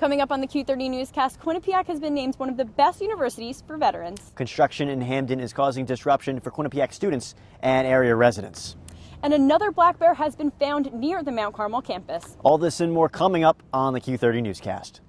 Coming up on the Q30 Newscast, Quinnipiac has been named one of the best universities for veterans. Construction in Hamden is causing disruption for Quinnipiac students and area residents. And another black bear has been found near the Mount Carmel campus. All this and more coming up on the Q30 Newscast.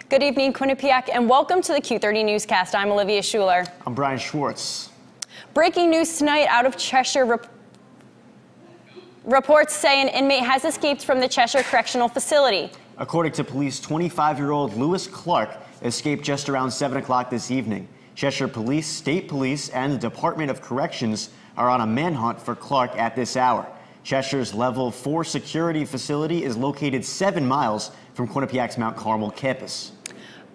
Good evening, Quinnipiac, and welcome to the Q30 Newscast. I'm Olivia Schuler. I'm Brian Schwartz. Breaking news tonight out of Cheshire. Reports say an inmate has escaped from the Cheshire Correctional Facility. According to police, 25-year-old Lewis Clark escaped just around 7 o'clock this evening. Cheshire Police, State Police, and the Department of Corrections are on a manhunt for Clark at this hour. Cheshire's Level 4 security facility is located 7 miles from Quinnipiac's Mount Carmel campus.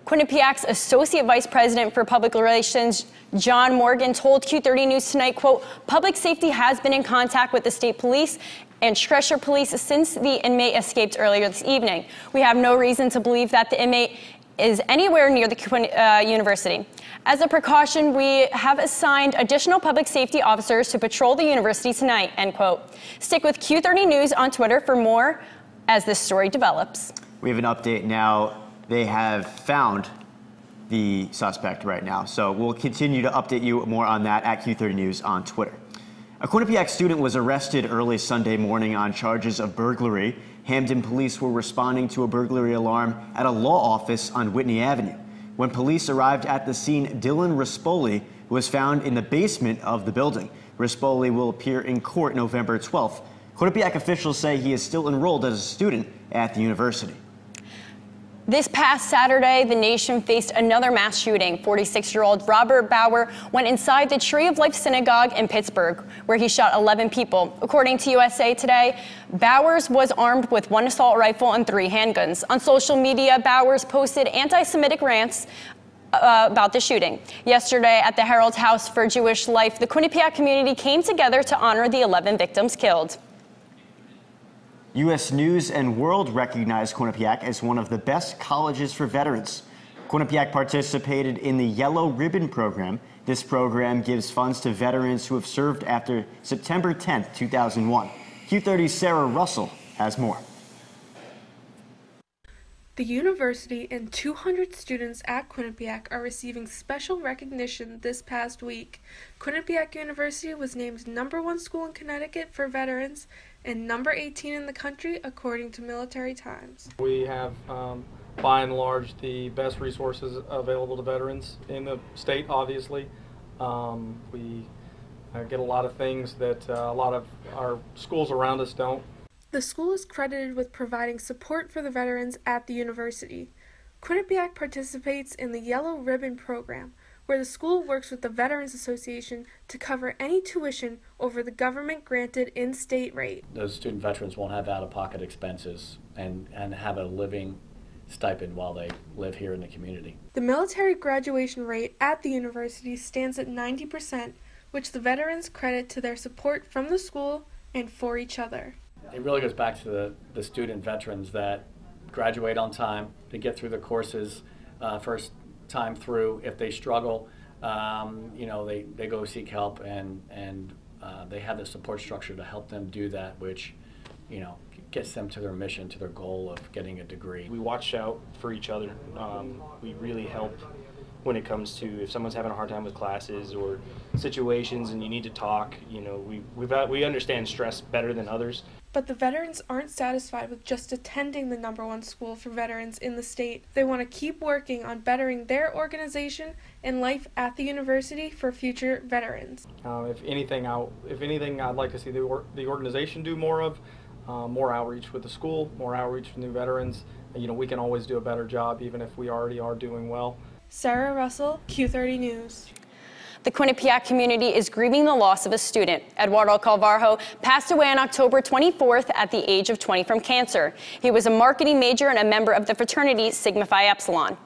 Quinnipiac's Associate Vice President for Public Relations, John Morgan, told Q30 News tonight, quote, "Public safety has been in contact with the state police and Cheshire Police since the inmate escaped earlier this evening. We have no reason to believe that the inmate is anywhere near the university. As a precaution, we have assigned additional public safety officers to patrol the university tonight," end quote. Stick with Q30 News on Twitter for more as this story develops. We have an update now. They have found the suspect right now, so we'll continue to update you more on that at Q30 News on Twitter. A Quinnipiac student was arrested early Sunday morning on charges of burglary. Hamden police were responding to a burglary alarm at a law office on Whitney Avenue. When police arrived at the scene, Dylan Rispoli was found in the basement of the building. Rispoli will appear in court November 12th. Quinnipiac officials say he is still enrolled as a student at the university. This past Saturday, the nation faced another mass shooting. 46-year-old Robert Bauer went inside the Tree of Life Synagogue in Pittsburgh, where he shot 11 people. According to USA Today, Bowers was armed with 1 assault rifle and 3 handguns. On social media, Bowers posted anti-Semitic rants about the shooting. Yesterday, at the Herald's House for Jewish Life, the Quinnipiac community came together to honor the 11 victims killed. U.S. News and World recognized Quinnipiac as one of the best colleges for veterans. Quinnipiac participated in the Yellow Ribbon program. This program gives funds to veterans who have served after September 10, 2001. Q30's Sarah Russell has more. The university and 200 students at Quinnipiac are receiving special recognition this past week. Quinnipiac University was named #1 school in Connecticut for veterans and number 18 in the country according to Military Times. We have, by and large, the best resources available to veterans in the state, obviously. We get a lot of things that a lot of our schools around us don't. The school is credited with providing support for the veterans at the university. Quinnipiac participates in the Yellow Ribbon program, where the school works with the Veterans Association to cover any tuition over the government-granted in-state rate. Those student veterans won't have out-of-pocket expenses and have a living stipend while they live here in the community. The military graduation rate at the university stands at 90%, which the veterans credit to their support from the school and for each other. It really goes back to the student veterans that graduate on time, to get through the courses first time through. If they struggle, they go seek help and they have the support structure to help them do that, which gets them to their mission, to their goal of getting a degree. We watch out for each other. We really help when it comes to if someone's having a hard time with classes or situations and you need to talk. We understand stress better than others. But the veterans aren't satisfied with just attending the #1 school for veterans in the state. They want to keep working on bettering their organization and life at the university for future veterans. If anything, I'd like to see the organization do more of, more outreach with the school, more outreach with new veterans. We can always do a better job, even if we already are doing well. Sarah Russell, Q30 News. The Quinnipiac community is grieving the loss of a student. Eduardo Calvarjo passed away on October 24th at the age of 20 from cancer. He was a marketing major and a member of the fraternity Sigma Phi Epsilon.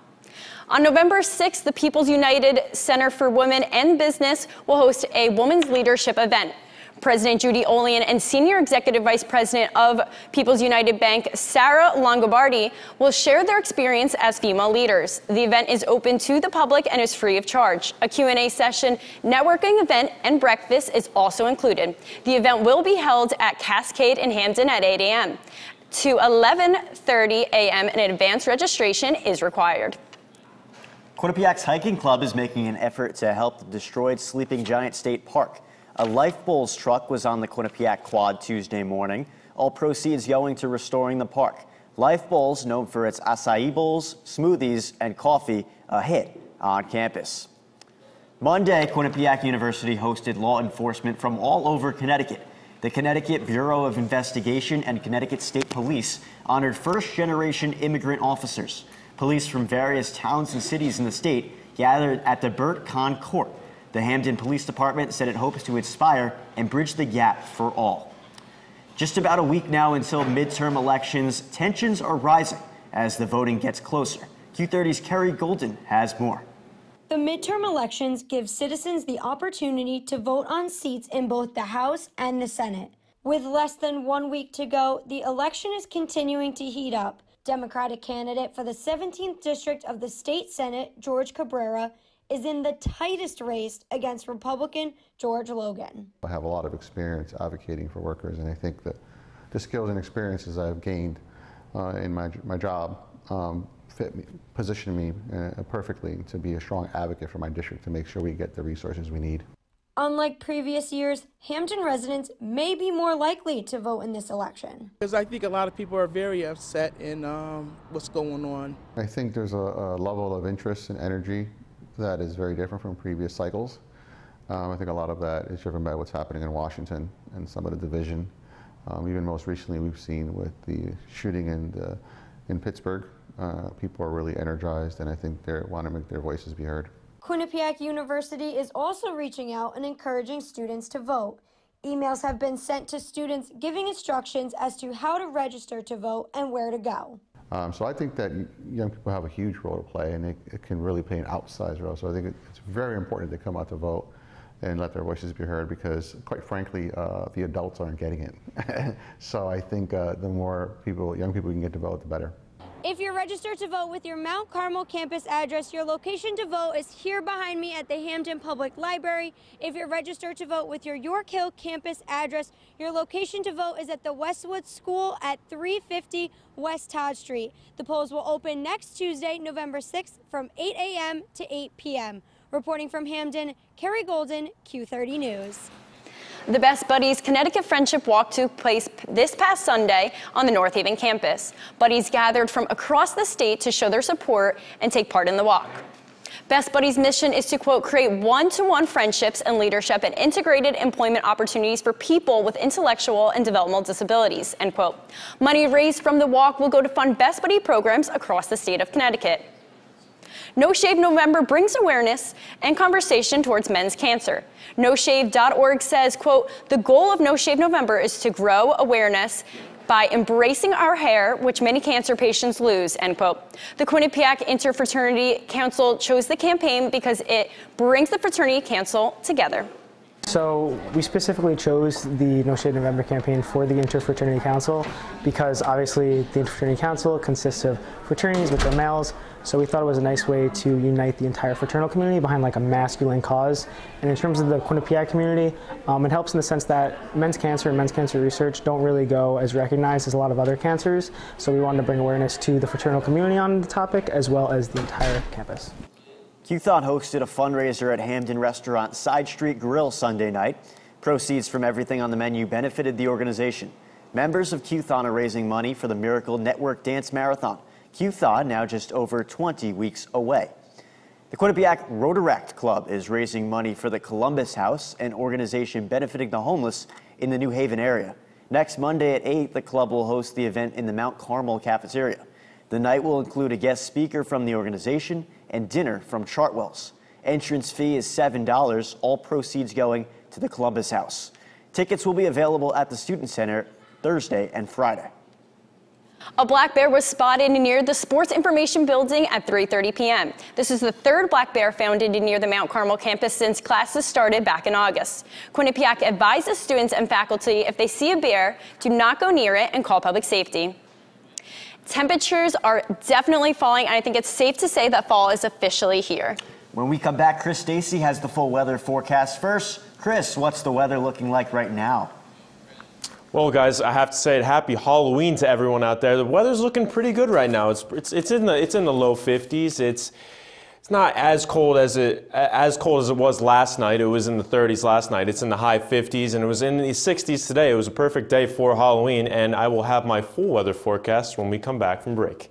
On November 6th, the People's United Center for Women and Business will host a women's leadership event. President Judy Olian and Senior Executive Vice President of People's United Bank, Sarah Longobardi, will share their experience as female leaders. The event is open to the public and is free of charge. A Q&A session, networking event, and breakfast is also included. The event will be held at Cascade in Hampden at 8 a.m. to 11:30 a.m. and advance registration is required. Quinnipiac's hiking club is making an effort to help the destroyed Sleeping Giant State Park. A Life Bowls truck was on the Quinnipiac Quad Tuesday morning. All proceeds going to restoring the park. Life Bowls, known for its acai bowls, smoothies, and coffee, a hit on campus. Monday, Quinnipiac University hosted law enforcement from all over Connecticut. The Connecticut Bureau of Investigation and Connecticut State Police honored first-generation immigrant officers. Police from various towns and cities in the state gathered at the Burt Kahn Court. The Hampden Police Department said it hopes to inspire and bridge the gap for all. Just about a week now until midterm elections, tensions are rising as the voting gets closer. Q30's Kerry Golden has more. The midterm elections give citizens the opportunity to vote on seats in both the House and the Senate. With less than 1 week to go, the election is continuing to heat up. Democratic candidate for the 17th District of the State Senate, George Cabrera, is in the tightest race against Republican George Logan. I have a lot of experience advocating for workers, and I think that the skills and experiences I've gained in my job position me perfectly to be a strong advocate for my district to make sure we get the resources we need. Unlike previous years, Hampden residents may be more likely to vote in this election. Because I think a lot of people are very upset in what's going on. I think there's a level of interest and energy that is very different from previous cycles. I think a lot of that is driven by what's happening in Washington and some of the division. Even most recently we've seen with the shooting in Pittsburgh, people are really energized, and I think they want to make their voices be heard. Quinnipiac University is also reaching out and encouraging students to vote. Emails have been sent to students giving instructions as to how to register to vote and where to go. So I think that young people have a huge role to play, and it can really play an outsized role. So I think it's very important to come out to vote and let their voices be heard, because quite frankly, the adults aren't getting it. So I think the more young people can get to vote, the better. If you're registered to vote with your Mount Carmel campus address, your location to vote is here behind me at the Hampden Public Library. If you're registered to vote with your York Hill campus address, your location to vote is at the Westwood School at 350 West Todd Street. The polls will open next Tuesday, November 6th from 8 a.m. to 8 p.m. Reporting from Hampden, Kerry Golden, Q30 News. The Best Buddies Connecticut Friendship Walk took place this past Sunday on the North Haven campus. Buddies gathered from across the state to show their support and take part in the walk. Best Buddies' mission is to, quote, create one-to-one friendships and leadership and integrated employment opportunities for people with intellectual and developmental disabilities, end quote. Money raised from the walk will go to fund Best Buddy programs across the state of Connecticut. No Shave November brings awareness and conversation towards men's cancer. NoShave.org says, quote, the goal of No Shave November is to grow awareness by embracing our hair, which many cancer patients lose, end quote. The Quinnipiac Interfraternity Council chose the campaign because it brings the fraternity council together. So we specifically chose the No Shave November campaign for the Interfraternity Council because obviously the Interfraternity Council consists of fraternities which are males, so we thought it was a nice way to unite the entire fraternal community behind like a masculine cause. And in terms of the Quinnipiac community, it helps in the sense that men's cancer and men's cancer research don't really go as recognized as a lot of other cancers, so we wanted to bring awareness to the fraternal community on the topic as well as the entire campus. Q-Thon hosted a fundraiser at Hampden restaurant Side Street Grill Sunday night. Proceeds from everything on the menu benefited the organization. Members of Q-Thon are raising money for the Miracle Network Dance Marathon. Q-Thon now just over 20 weeks away. The Quinnipiac Rotaract Club is raising money for the Columbus House, an organization benefiting the homeless in the New Haven area. Next Monday at 8, the club will host the event in the Mount Carmel cafeteria. The night will include a guest speaker from the organization and dinner from Chartwell's. Entrance fee is $7, all proceeds going to the Columbus House. Tickets will be available at the Student Center Thursday and Friday. A black bear was spotted near the Sports Information Building at 3:30 p.m. This is the third black bear found near the Mount Carmel campus since classes started back in August. Quinnipiac advises students and faculty if they see a bear, do not go near it and call public safety. Temperatures are definitely falling, and I think it's safe to say that fall is officially here. When we come back, Chris Stacy has the full weather forecast. First, Chris, what's the weather looking like right now? Well, guys, I have to say happy Halloween to everyone out there. The weather's looking pretty good right now. It's in the low 50s. It's not as cold as it was last night. It was in the 30s last night. It's in the high 50s, and it was in the 60s today. It was a perfect day for Halloween, and I will have my full weather forecast when we come back from break.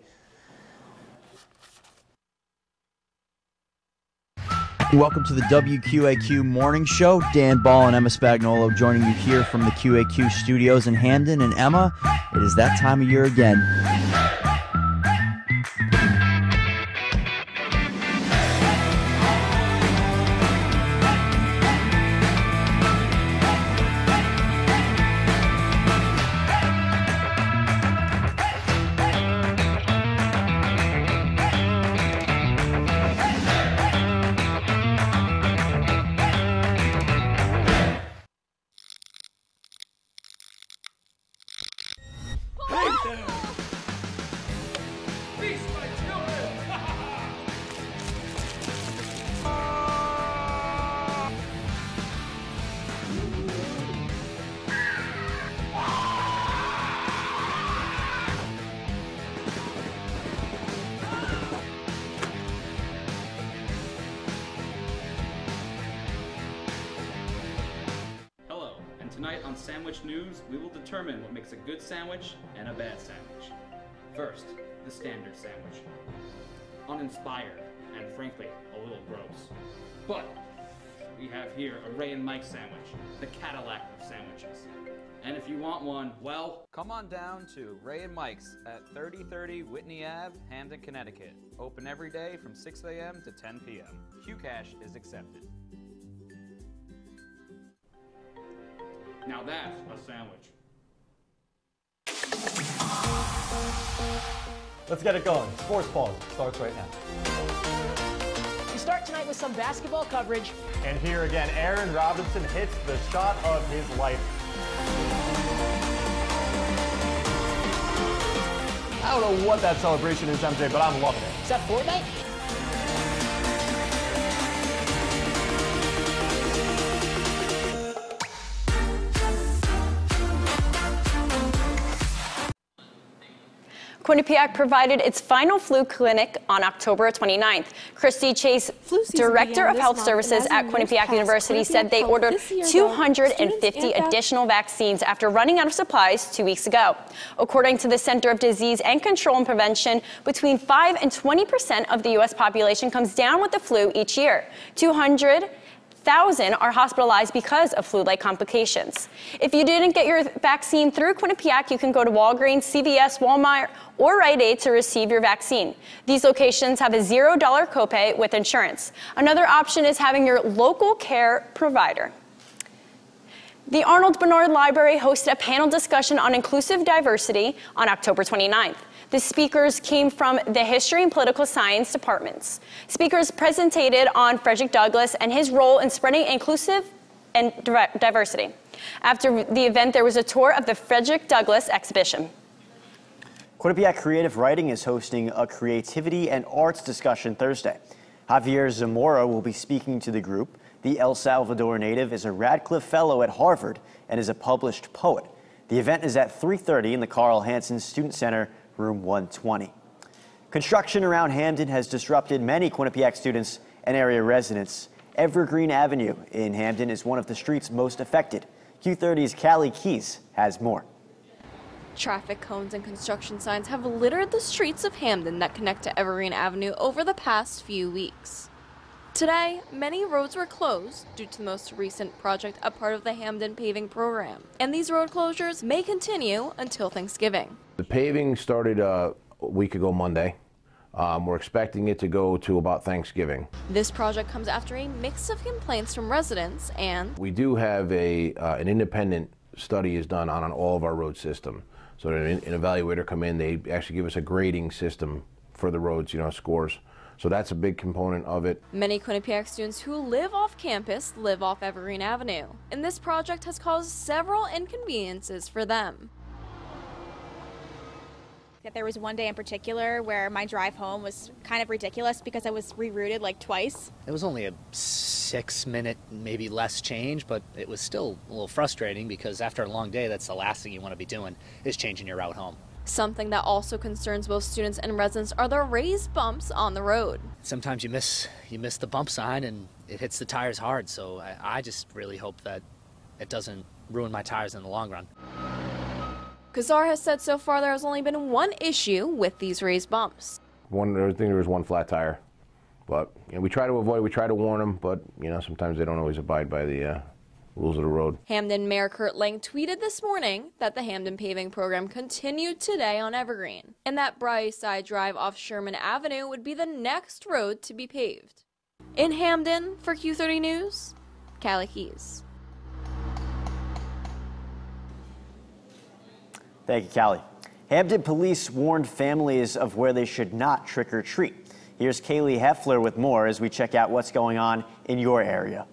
Welcome to the WQAQ Morning Show. Dan Ball and Emma Spagnolo joining you here from the QAQ studios in Hamden. And Emma, it is that time of year again. Tonight on Sandwich News, we will determine what makes a good sandwich and a bad sandwich. First, the standard sandwich. Uninspired and frankly, a little gross. But we have here a Ray and Mike sandwich, the Cadillac of sandwiches. And if you want one, well, come on down to Ray and Mike's at 3030 Whitney Ave, Hamden, Connecticut. Open every day from 6 a.m. to 10 p.m. QCash is accepted. Now that's a sandwich. Let's get it going. Sports Pulse starts right now. We start tonight with some basketball coverage. And here again, Aaron Robinson hits the shot of his life. I don't know what that celebration is, MJ, but I'm loving it. Is that Fortnite? Quinnipiac provided its final flu clinic on October 29th. Christy Chase, Director of Health Services at Quinnipiac University, said they ordered 250 additional vaccines after running out of supplies 2 weeks ago. According to the Center of Disease and Control and Prevention, between 5 and 20% of the U.S. population comes down with the flu each year. 200,000 are hospitalized because of flu-like complications. If you didn't get your vaccine through Quinnipiac, you can go to Walgreens, CVS, Walmart, or Rite Aid to receive your vaccine. These locations have a $0 copay with insurance. Another option is having your local care provider. The Arnold Bernard Library hosted a panel discussion on inclusive diversity on October 29th. The speakers came from the History and Political Science departments. Speakers presented on Frederick Douglass and his role in spreading inclusive and diversity. After the event, there was a tour of the Frederick Douglass exhibition. Quinnipiac Creative Writing is hosting a creativity and arts discussion Thursday. Javier Zamora will be speaking to the group. The El Salvador native is a Radcliffe Fellow at Harvard and is a published poet. The event is at 3:30 in the Carl Hansen Student Center, room 120. Construction around Hamden has disrupted many Quinnipiac students and area residents. Evergreen Avenue in Hamden is one of the streets most affected. Q30's Callie Keys has more. Traffic cones and construction signs have littered the streets of Hamden that connect to Evergreen Avenue over the past few weeks. Today, many roads were closed due to the most recent project, a part of the Hamden paving program. And these road closures may continue until Thanksgiving. The paving started a week ago Monday. We're expecting it to go to about Thanksgiving. This project comes after a mix of complaints from residents and We do have an independent study is done on all of our road system. So an evaluator come in, they actually give us a grading system for the roads, scores. So that's a big component of it. many Quinnipiac students who live off campus live off Evergreen Avenue, and this project has caused several inconveniences for them. That there was one day in particular where my drive home was kind of ridiculous because I was rerouted like twice. It was only a 6-minute, maybe less change, but it was still a little frustrating because after a long day, that's the last thing you want to be doing is changing your route home. Something that also concerns both students and residents are the raised bumps on the road. Sometimes you miss the bump sign and it hits the tires hard, so I just really hope that it doesn't ruin my tires in the long run. Kazar has said so far there has only been one issue with these raised bumps. I think there was one flat tire, but we try to avoid, we try to warn them, but sometimes they don't always abide by the rules of the road. Hamden Mayor Kurt Lang tweeted this morning that the Hamden paving program continued today on Evergreen, and that Bryside Drive off Sherman Avenue would be the next road to be paved. In Hamden, for Q30 News, Callie Keys. Thank you, Callie. Hamden police warned families of where they should not trick or treat. Here's Kaylee Heffler with more as we check out what's going on in your area.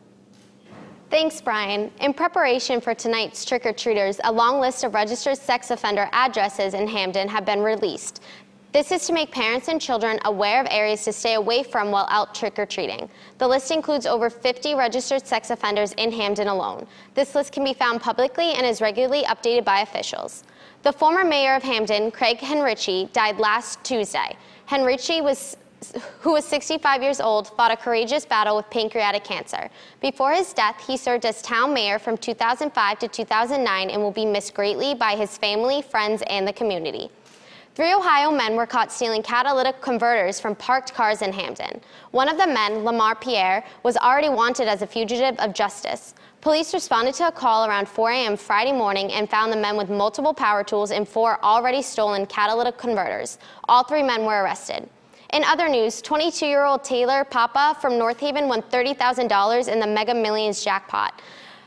Thanks, Brian. In preparation for tonight's trick-or-treaters, a long list of registered sex offender addresses in Hamden have been released. This is to make parents and children aware of areas to stay away from while out trick-or-treating. The list includes over 50 registered sex offenders in Hamden alone. This list can be found publicly and is regularly updated by officials. The former mayor of Hamden, Craig Henrici, died last Tuesday. Henrici, who was 65 years old, fought a courageous battle with pancreatic cancer. Before his death, he served as town mayor from 2005 to 2009 and will be missed greatly by his family, friends, and the community. 3 Ohio men were caught stealing catalytic converters from parked cars in Hamden. One of the men, Lamar Pierre, was already wanted as a fugitive of justice. Police responded to a call around 4 a.m. Friday morning and found the men with multiple power tools and 4 already stolen catalytic converters. All 3 men were arrested. In other news, 22-year-old Taylor Papa from North Haven won $30,000 in the Mega Millions jackpot.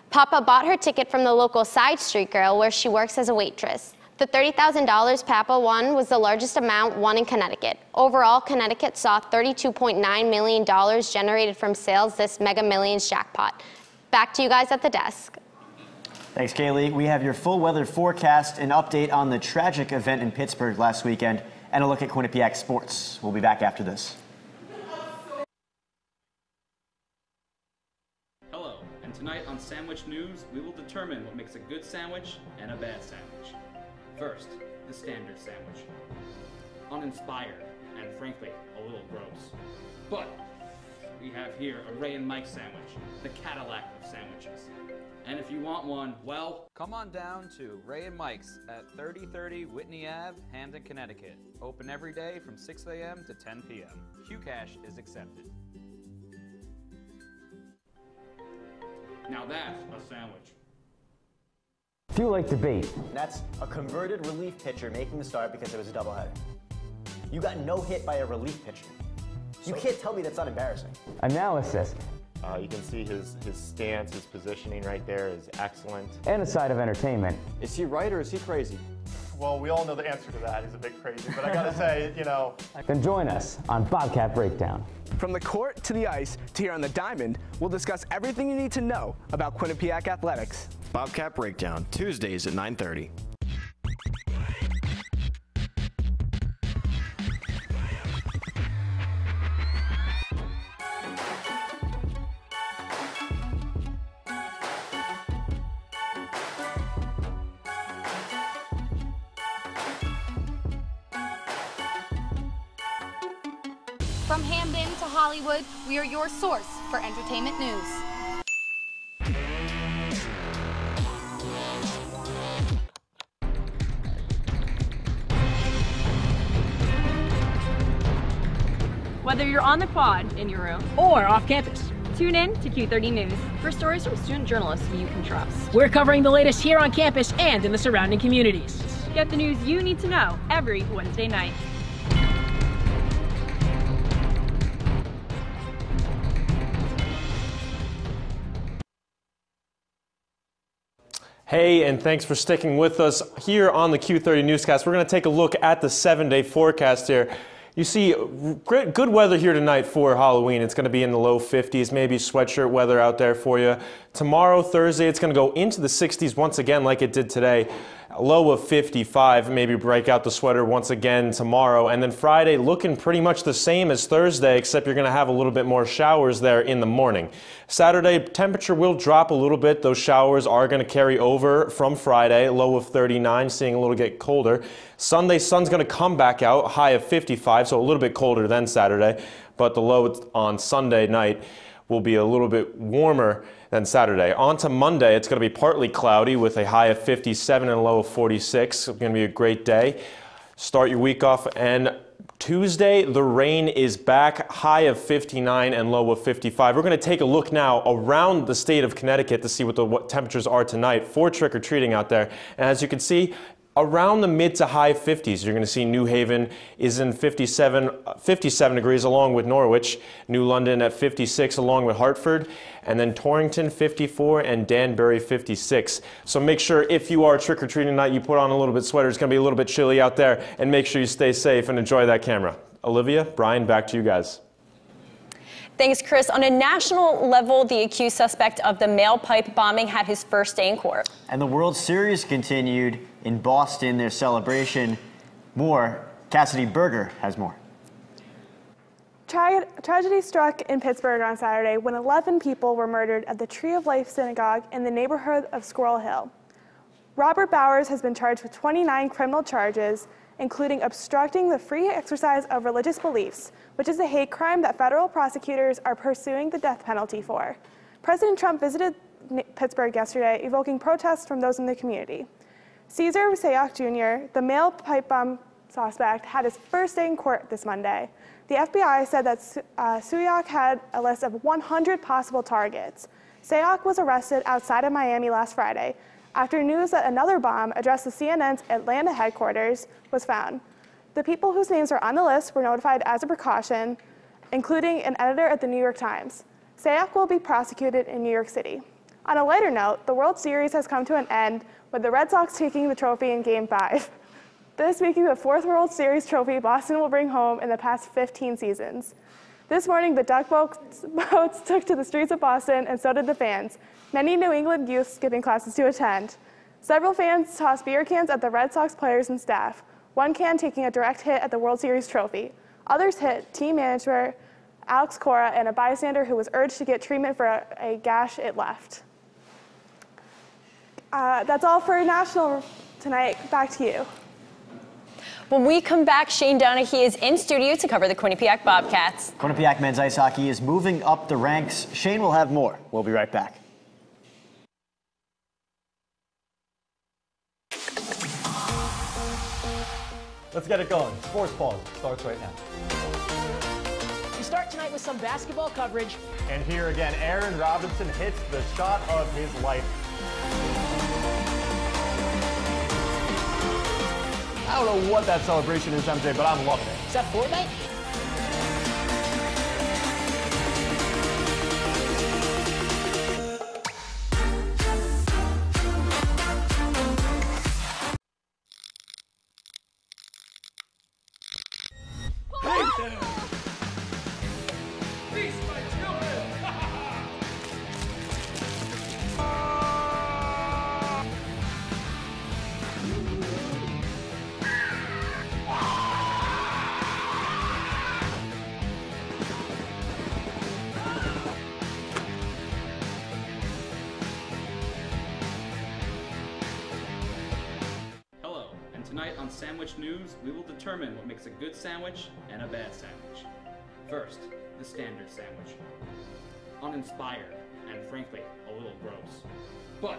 Papa bought her ticket from the local Side Street Grill where she works as a waitress. The $30,000 Papa won was the largest amount won in Connecticut. Overall, Connecticut saw $32.9 million generated from sales this Mega Millions jackpot. Back to you guys at the desk. Thanks, Kaylee. We have your full weather forecast, an update on the tragic event in Pittsburgh last weekend, and a look at Quinnipiac sports. We'll be back after this. Hello, and tonight on Sandwich News, we will determine what makes a good sandwich and a bad sandwich. First, the standard sandwich. Uninspired, and frankly, a little gross. But we have here a Ray and Mike sandwich, the Cadillac of sandwiches. And if you want one, well, come on down to Ray and Mike's at 3030 Whitney Ave, Hamden, Connecticut. Open every day from 6 a.m. to 10 p.m. Qcash is accepted. now that's a sandwich. If you like debate, That's a converted relief pitcher making the start because it was a doubleheader. You got no hit by a relief pitcher. You can't tell me that's not embarrassing. analysis, You can see his stance, his positioning right there is excellent. and a side of entertainment. Is he right or is he crazy? Well, we all know the answer to that. He's a bit crazy, but I gotta say, you know. Then join us on Bobcat Breakdown. From the court to the ice to here on the diamond, we'll discuss everything you need to know about Quinnipiac athletics. Bobcat Breakdown, Tuesdays at 9:30. From Hamden to Hollywood, we are your source for entertainment news. Whether you're on the quad in your room or off campus, tune in to Q30 News for stories from student journalists you can trust. we're covering the latest here on campus and in the surrounding communities. Get the news you need to know every Wednesday night. Hey, and thanks for sticking with us here on the Q30 Newscast. We're going to take a look at the 7-day forecast here. You see good weather here tonight for Halloween. It's going to be in the low 50s, maybe sweatshirt weather out there for you. Tomorrow, Thursday, it's going to go into the 60s once again like it did today. A low of 55, maybe break out the sweater once again tomorrow. And then Friday looking pretty much the same as Thursday, except you're going to have a little bit more showers there in the morning. Saturday, temperature will drop a little bit. Those showers are going to carry over from Friday, low of 39, seeing a little get colder. Sunday, sun's going to come back out, high of 55, so a little bit colder than Saturday. But the low on Sunday night will be a little bit warmer than Saturday. On to Monday, it's going to be partly cloudy with a high of 57 and a low of 46. It's going to be a great day. Start your week off, and Tuesday, the rain is back, high of 59 and low of 55. We're going to take a look now around the state of Connecticut to see what temperatures are tonight for trick-or-treating out there. And as you can see, around the mid to high 50s. You're going to see New Haven is in 57 degrees along with Norwich, New London at 56 along with Hartford, and then Torrington 54 and Danbury 56. So make sure if you are trick-or-treating tonight, you put on a little bit sweater. It's going to be a little bit chilly out there, and make sure you stay safe and enjoy that camera. Olivia, Brian, back to you guys. Thanks, Chris. On a national level, the accused suspect of the mail pipe bombing had his first day in court. And the World Series continued in Boston, their celebration. More. Cassidy Berger has more. Tragedy struck in Pittsburgh on Saturday when 11 people were murdered at the Tree of Life Synagogue in the neighborhood of Squirrel Hill. Robert Bowers has been charged with 29 criminal charges, including obstructing the free exercise of religious beliefs, which is a hate crime that federal prosecutors are pursuing the death penalty for. President Trump visited Pittsburgh yesterday, evoking protests from those in the community. Cesar Sayoc Jr., the mail pipe bomb suspect, had his first day in court this Monday. The FBI said that Sayoc had a list of 100 possible targets. Sayoc was arrested outside of Miami last Friday after news that another bomb addressed to CNN's Atlanta headquarters was found. The people whose names are on the list were notified as a precaution, including an editor at the New York Times. Sayoc will be prosecuted in New York City. On a lighter note, the World Series has come to an end with the Red Sox taking the trophy in Game 5. This making the fourth World Series trophy Boston will bring home in the past 15 seasons. This morning, the duck boats took to the streets of Boston, and so did the fans. Many New England youth skipping classes to attend. Several fans tossed beer cans at the Red Sox players and staff, one can taking a direct hit at the World Series trophy. Others hit team manager Alex Cora and a bystander who was urged to get treatment for a gash it left. That's all for National tonight. Back to you. When we come back, Shane Donahue is in studio to cover the Quinnipiac Bobcats. Quinnipiac men's ice hockey is moving up the ranks. Shane will have more. We'll be right back. Let's get it going. Sports Ball starts right now. We start tonight with some basketball coverage. And here again, Aaron Robinson hits the shot of his life. I don't know what that celebration is, MJ, but I'm loving it. Is that Fortnite? Tonight on Sandwich News, we will determine what makes a good sandwich and a bad sandwich. First, the standard sandwich. Uninspired and frankly, a little gross. But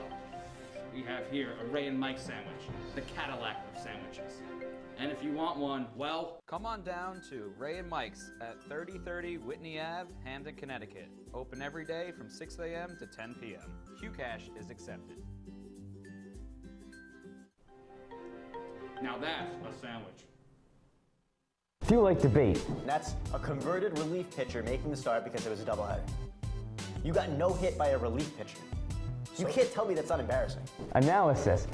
we have here a Ray and Mike sandwich, the Cadillac of sandwiches. And if you want one, well, come on down to Ray and Mike's at 3030 Whitney Ave, Hamden, Connecticut. Open every day from 6 a.m. to 10 p.m. Q-Cash is accepted. Now that's a sandwich. If you like debate. That's a converted relief pitcher making the start because it was a doubleheader. You got no hit by a relief pitcher. You can't tell me that's not embarrassing. Analysis.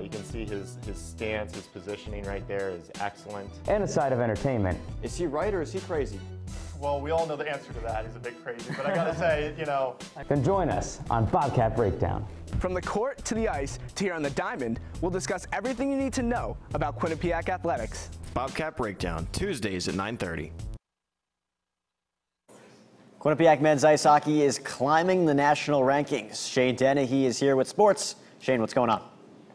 You can see his stance, his positioning right there is excellent. And a side of entertainment. Is he right or is he crazy? Well, we all know the answer to that. He's a bit crazy, but I gotta say, you know. Then join us on Bobcat Breakdown. From the court to the ice to here on the diamond, we'll discuss everything you need to know about Quinnipiac athletics. Bobcat Breakdown, Tuesdays at 9:30. Quinnipiac men's ice hockey is climbing the national rankings. Shane Dennehy is here with sports. Shane, what's going on?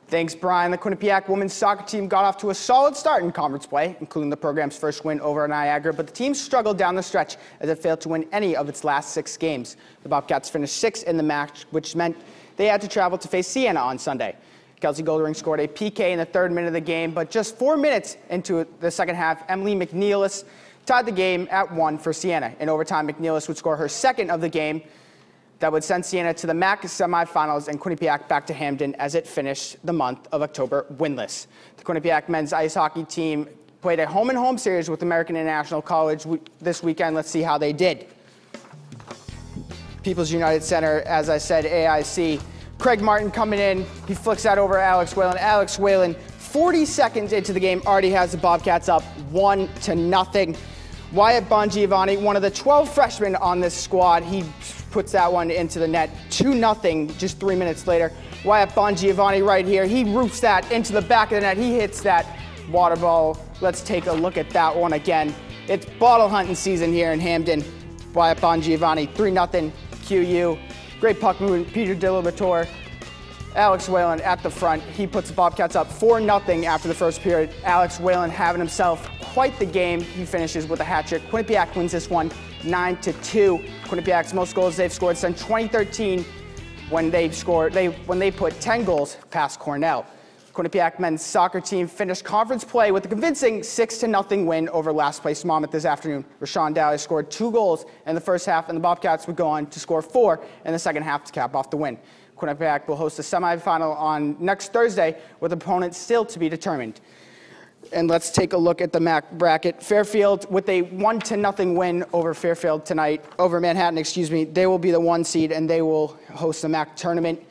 Thanks, Brian. The Quinnipiac women's soccer team got off to a solid start in conference play, including the program's first win over Niagara, but the team struggled down the stretch as it failed to win any of its last 6 games. The Bobcats finished 6th in the match, which meant they had to travel to face Siena on Sunday. Kelsey Goldring scored a PK in the 3rd minute of the game, but just 4 minutes into the second half, Emily McNeilis tied the game at 1 for Siena. In overtime, McNeilis would score her 2nd of the game. That would send Siena to the MAC semifinals and Quinnipiac back to Hamden as it finished the month of October winless. The Quinnipiac men's ice hockey team played a home-and-home series with American International College this weekend. Let's see how they did. People's United Center, as I said, AIC. Craig Martin coming in. He flicks that over Alex Whalen. Alex Whalen, 40 seconds into the game, already has the Bobcats up 1-0. Wyatt Bongiovanni, one of the 12 freshmen on this squad, he puts that one into the net, 2-0 just 3 minutes later. Wyatt Bongiovanni right here, he roofs that into the back of the net. He hits that water ball. Let's take a look at that one again. It's bottle hunting season here in Hamden. Wyatt Bongiovanni, 3-0 QU. Great puck movement, Peter Delabator. Alex Whalen at the front. He puts the Bobcats up 4-0 after the first period. Alex Whalen having himself quite the game. He finishes with a hat trick. Quinnipiac wins this one 9-2. Quinnipiac's most goals they've scored since 2013 when they put 10 goals past Cornell. Quinnipiac men's soccer team finished conference play with a convincing 6-0 win over last place Monmouth this afternoon. Rashawn Dowley scored 2 goals in the first half, and the Bobcats would go on to score 4 in the second half to cap off the win. Quinnipiac will host the semifinal on next Thursday with opponents still to be determined. And let's take a look at the MAC bracket. Fairfield with a 1-0 win over Manhattan, They will be the 1 seed and they will host the MAC tournament.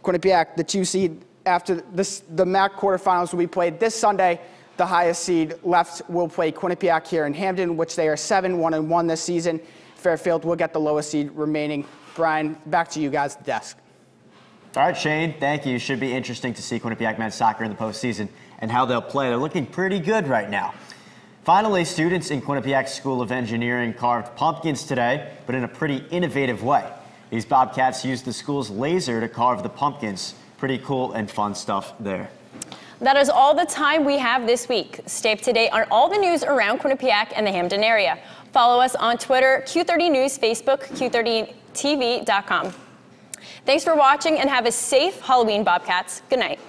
Quinnipiac, the 2 seed. After this, the MAC quarterfinals will be played this Sunday. The highest seed left will play Quinnipiac here in Hamden, which they are 7-1-1 this season. Fairfield will get the lowest seed remaining. Brian, back to you guys at the desk. All right, Shane, thank you. Should be interesting to see Quinnipiac men's soccer in the postseason and how they'll play. They're looking pretty good right now. Finally, students in Quinnipiac School of Engineering carved pumpkins today, but in a pretty innovative way. These Bobcats used the school's laser to carve the pumpkins. Pretty cool and fun stuff there. That is all the time we have this week. Stay up to date on all the news around Quinnipiac and the Hamden area. Follow us on Twitter, Q30 News, Facebook, Q30TV.com. Thanks for watching and have a safe Halloween, Bobcats. Good night.